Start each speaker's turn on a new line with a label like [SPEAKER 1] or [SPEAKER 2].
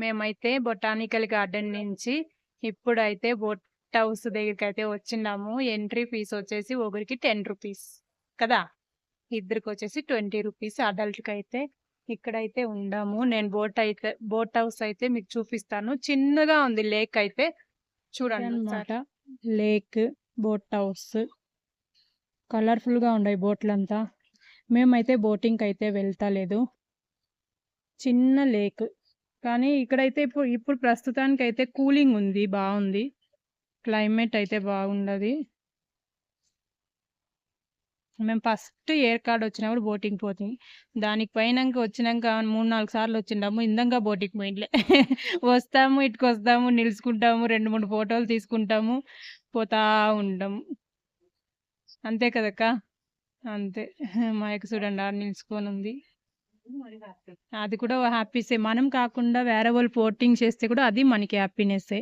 [SPEAKER 1] మేమైతే botanical garden నుంచి ఇప్పుడైతే బోట్ హౌస్ దగ్గరికైతే వచ్చినాము. ఎంట్రీ ఫీజ్ వచ్చేసి ఒకరికి 10 రూపీస్ కదా, ఇద్దరికి వచ్చేసి 20 రూపీస్. అడల్ట్కి అయితే ఇక్కడైతే ఉండాము. నేను బోట్ హౌస్ అయితే మీకు చూపిస్తాను. చిన్నగా ఉంది లేక్ అయితే చూడండి
[SPEAKER 2] అన్నమాట.
[SPEAKER 1] ఒకసారి.
[SPEAKER 2] లేక్, బోట్ హౌస్ కలర్ఫుల్గా ఉన్నాయి బోట్లంతా. మేమైతే బోటింగ్కి అయితే వెళ్తలేదు. చిన్న లేక్ కానీ ఇక్కడైతే ఇప్పుడు ప్రస్తుతానికి అయితే కూలింగ్ ఉంది, బాగుంది. క్లైమేట్ అయితే బాగుండదు. మేము ఫస్ట్ ఏర్కాడు వచ్చినప్పుడు బోటింగ్ పోతుంది. దానికి పోయినాక వచ్చినాక 3-4 సార్లు వచ్చిండాము. ఇందంగా బోటింగ్ పోయినలే. వస్తాము, ఇటుకు వస్తాము, నిలుచుకుంటాము, 2-3 ఫోటోలు తీసుకుంటాము, పోతా ఉంటాము. అంతే కదక్క, అంతే. మా యొక్క చూడండి ఆడ నిలుచుకొని ఉంది. అది కూడా హ్యాపీసే. మనం కాకుండా వేరే వాళ్ళు బోటింగ్ చేస్తే కూడా అది మనకి హ్యాపీనెస్సే.